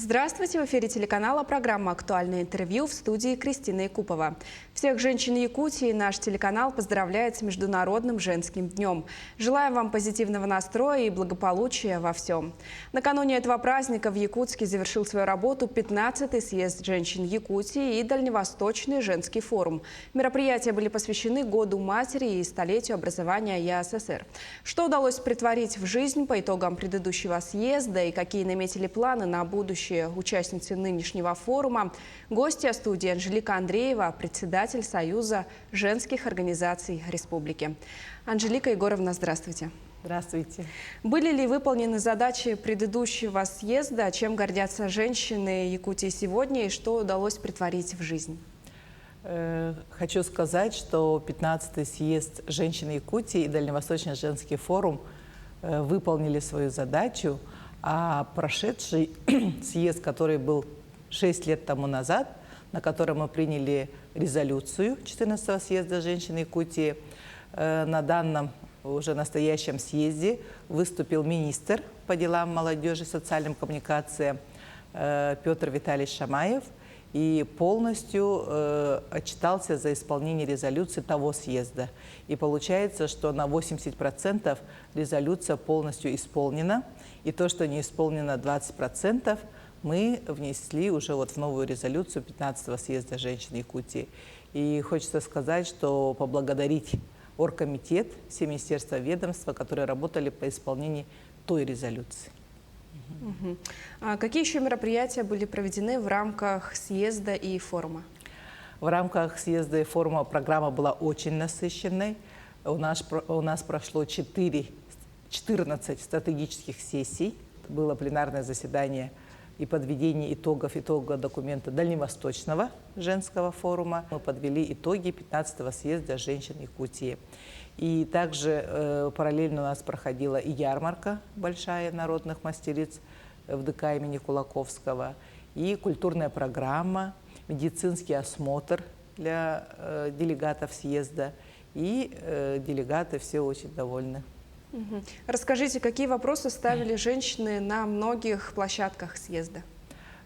Здравствуйте! В эфире телеканала программа «Актуальное интервью», в студии Кристина Якупова. Всех женщин Якутии наш телеканал поздравляет с Международным женским днем. Желаем вам позитивного настроя и благополучия во всем. Накануне этого праздника в Якутске завершил свою работу 15-й съезд женщин Якутии и Дальневосточный женский форум. Мероприятия были посвящены Году матери и столетию образования ЯССР. Что удалось претворить в жизнь по итогам предыдущего съезда и какие наметили планы на будущее участницы нынешнего форума, гостья студии Анжелика Андреева, председатель Союза женских организаций Республики. Анжелика Егоровна, здравствуйте. Здравствуйте. Были ли выполнены задачи предыдущего съезда, чем гордятся женщины Якутии сегодня и что удалось претворить в жизнь? Хочу сказать, что 15-й съезд женщин Якутии и Дальневосточный женский форум выполнили свою задачу, а прошедший съезд, который был 6 лет тому назад, на котором мы приняли резолюцию 14-го съезда женщин Якутии, на данном уже настоящем съезде выступил министр по делам молодежи и социальным коммуникациям Петр Витальевич Шамаев и полностью отчитался за исполнение резолюции того съезда. И получается, что на 80% резолюция полностью исполнена. И то, что не исполнено 20%, мы внесли уже вот в новую резолюцию 15-го съезда женщин Якутии. И хочется сказать, что поблагодарить оргкомитет, все министерства и ведомства, которые работали по исполнению той резолюции. А какие еще мероприятия были проведены в рамках съезда и форума? В рамках съезда и форума программа была очень насыщенной. У нас прошло 14 стратегических сессий. Было пленарное заседание и подведение итога документа Дальневосточного женского форума. Мы подвели итоги 15-го съезда женщин Якутии. И также параллельно у нас проходила и ярмарка большая народных мастериц в ДК имени Кулаковского, и культурная программа, медицинский осмотр для делегатов съезда. И делегаты все очень довольны. Расскажите, какие вопросы ставили женщины на многих площадках съезда?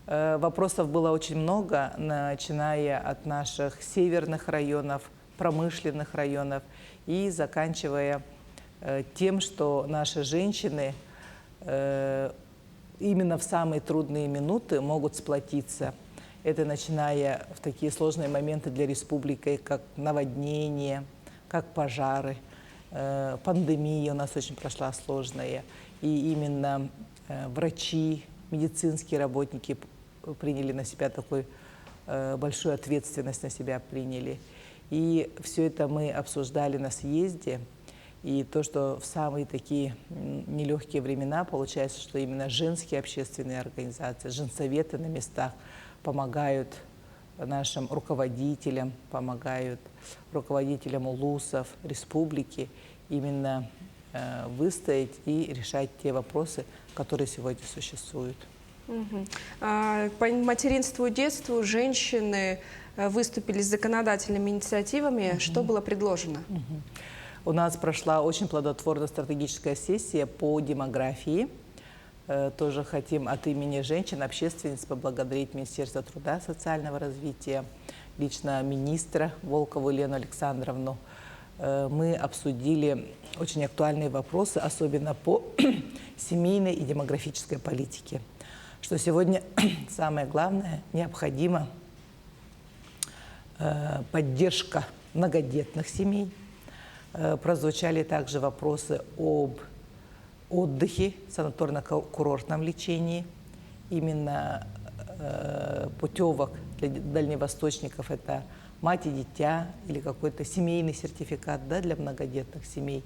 Вопросов было очень много, начиная от наших северных районов, промышленных районов и заканчивая тем, что наши женщины именно в самые трудные минуты могут сплотиться. Это начиная в такие сложные моменты для республики, как наводнение, как пожары. Пандемия у нас очень прошла сложная, и именно врачи, медицинские работники приняли на себя такую большую ответственность, на себя приняли. И все это мы обсуждали на съезде, и то, что в самые такие нелегкие времена получается, что именно женские общественные организации, женсоветы на местах помогают нашим руководителям, помогают руководителям улусов, республики именно выстоять и решать те вопросы, которые сегодня существуют. По материнству и детству женщины выступили с законодательными инициативами. Что было предложено? У нас прошла очень плодотворная стратегическая сессия по демографии. Тоже хотим от имени женщин, общественниц поблагодарить Министерство труда и социального развития, лично министра Волкову Елену Александровну. Мы обсудили очень актуальные вопросы, особенно по семейной и демографической политике. Что сегодня самое главное, необходима поддержка многодетных семей. Прозвучали также вопросы об отдыхе, санаторно-курортном лечении. Именно путевок для дальневосточников – это мать и дитя или какой-то семейный сертификат, да, для многодетных семей.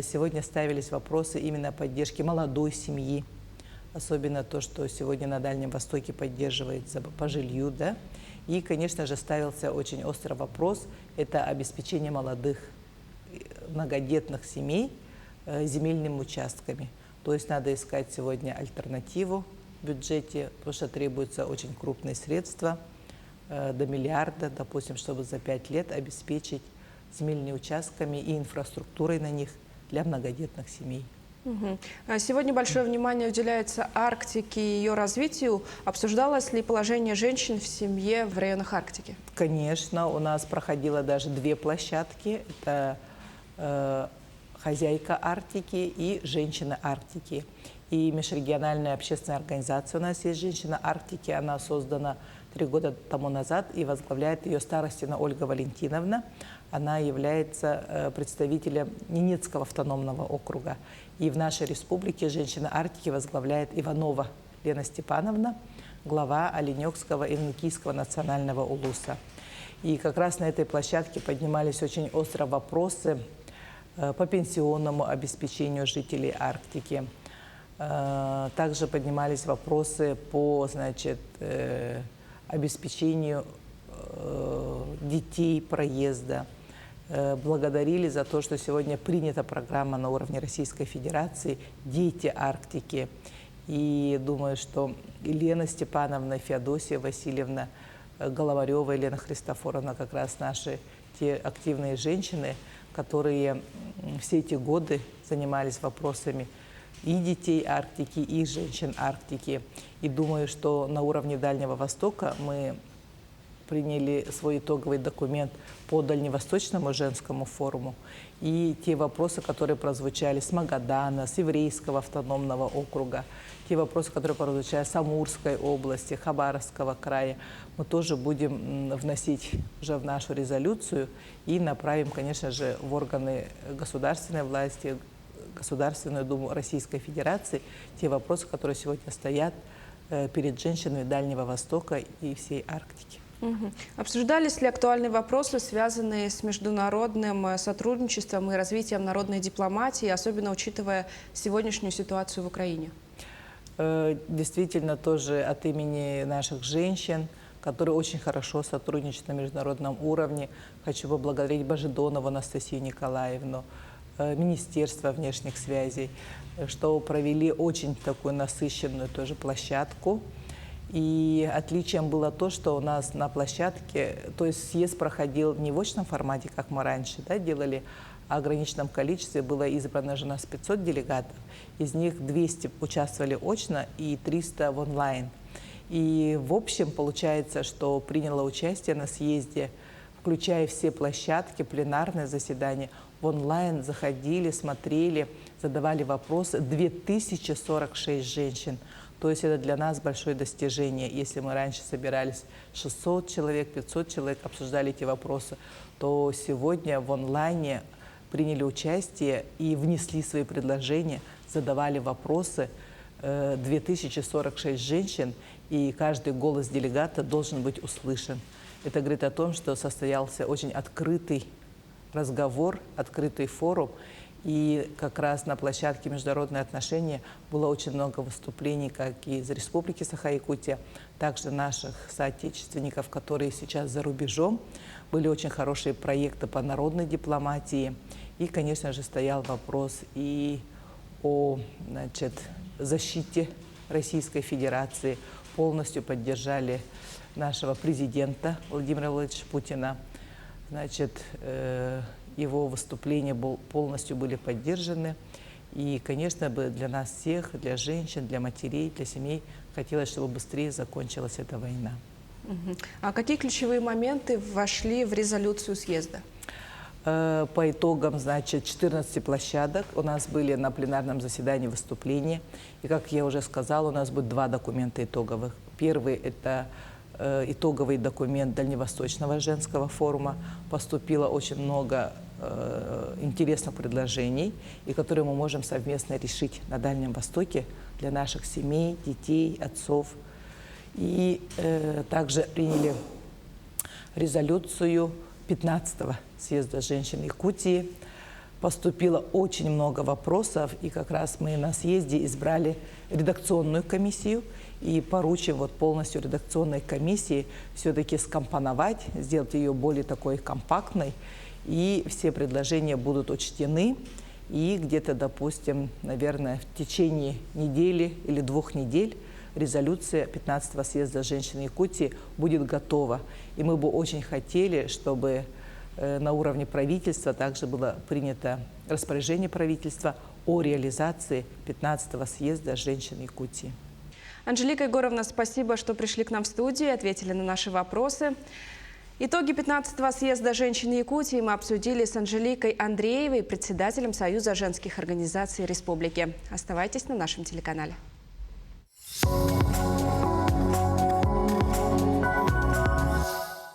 Сегодня ставились вопросы именно поддержки молодой семьи. Особенно то, что сегодня на Дальнем Востоке поддерживается по жилью. Да? И, конечно же, ставился очень острый вопрос – это обеспечение молодых многодетных семей земельными участками. То есть надо искать сегодня альтернативу в бюджете, потому что требуются очень крупные средства, до миллиарда, допустим, чтобы за 5 лет обеспечить земельными участками и инфраструктурой на них для многодетных семей. Мгм. Сегодня большое внимание уделяется Арктике и ее развитию. Обсуждалось ли положение женщин в семье в районах Арктики? Конечно, у нас проходило даже две площадки. Это «Хозяйка Арктики» и «Женщины Арктики». И межрегиональная общественная организация у нас есть «Женщина Арктики». Она создана 3 года тому назад, и возглавляет ее Старостина Ольга Валентиновна. Она является представителем Ненецкого автономного округа. И в нашей республике «Женщина Арктики» возглавляет Иванова Лена Степановна, глава Оленёкского и Нукийского национального улуса. И как раз на этой площадке поднимались очень остро вопросы по пенсионному обеспечению жителей Арктики. Также поднимались вопросы по, обеспечению детей проезда. Благодарили за то, что сегодня принята программа на уровне Российской Федерации «Дети Арктики». И думаю, что Елена Степановна, Феодосия Васильевна, Головарева Елена Христофоровна как раз наши те активные женщины, которые все эти годы занимались вопросами и детей Арктики, и женщин Арктики. И думаю, что на уровне Дальнего Востока мы приняли свой итоговый документ по Дальневосточному женскому форуму. И те вопросы, которые прозвучали с Магадана, с Еврейского автономного округа, те вопросы, которые прозвучали с Амурской области, Хабаровского края, мы тоже будем вносить уже в нашу резолюцию и направим, конечно же, в органы государственной власти, Государственную Думу Российской Федерации, те вопросы, которые сегодня стоят перед женщинами Дальнего Востока и всей Арктики. Мгм. Обсуждались ли актуальные вопросы, связанные с международным сотрудничеством и развитием народной дипломатии, особенно учитывая сегодняшнюю ситуацию в Украине? Действительно, тоже от имени наших женщин, которые очень хорошо сотрудничают на международном уровне, хочу поблагодарить Божидонову Анастасию Николаевну, Министерство внешних связей, что провели очень такую насыщенную тоже площадку. И отличием было то, что у нас на площадке, то есть съезд проходил не в очном формате, как мы раньше делали, а в ограниченном количестве. Было избрано же у нас 500 делегатов, из них 200 участвовали очно и 300 в онлайн. И в общем получается, что приняло участие на съезде, включая все площадки, пленарные заседания, в онлайн заходили, смотрели, задавали вопросы 2046 женщин. То есть это для нас большое достижение. Если мы раньше собирались 600 человек, 500 человек, обсуждали эти вопросы, то сегодня в онлайне приняли участие и внесли свои предложения, задавали вопросы 2046 женщин, и каждый голос делегата должен быть услышан. Это говорит о том, что состоялся очень открытый разговор, открытый форум. И как раз на площадке «Международные отношения» было очень много выступлений как из Республики Саха-Якутия, также наших соотечественников, которые сейчас за рубежом. Были очень хорошие проекты по народной дипломатии. И, конечно же, стоял вопрос и о защите Российской Федерации. Полностью поддержали нашего президента Владимира Владимировича Путина. Его выступления полностью были поддержаны. И, конечно, для нас всех, для женщин, для матерей, для семей хотелось, чтобы быстрее закончилась эта война. А какие ключевые моменты вошли в резолюцию съезда? По итогам, 14 площадок у нас были на пленарном заседании выступления. И, как я уже сказала, у нас будет 2 документа итоговых. Первый – это итоговый документ Дальневосточного женского форума. Поступило очень много интересных предложений, и которые мы можем совместно решить на Дальнем Востоке для наших семей, детей, отцов. И также приняли резолюцию 15-го съезда женщин Якутии. Поступило очень много вопросов, и как раз мы на съезде избрали редакционную комиссию и поручим полностью редакционной комиссии все-таки скомпоновать, сделать ее более такой компактной, и все предложения будут учтены, и где-то, допустим, наверное, в течение недели или 2 недель резолюция 15-го съезда женщин Якутии будет готова. И мы бы очень хотели, чтобы на уровне правительства также было принято распоряжение правительства о реализации 15-го съезда женщин Якутии. Анжелика Егоровна, спасибо, что пришли к нам в студию и ответили на наши вопросы. Итоги 15-го съезда женщин Якутии мы обсудили с Анжеликой Андреевой, председателем Союза женских организаций Республики. Оставайтесь на нашем телеканале.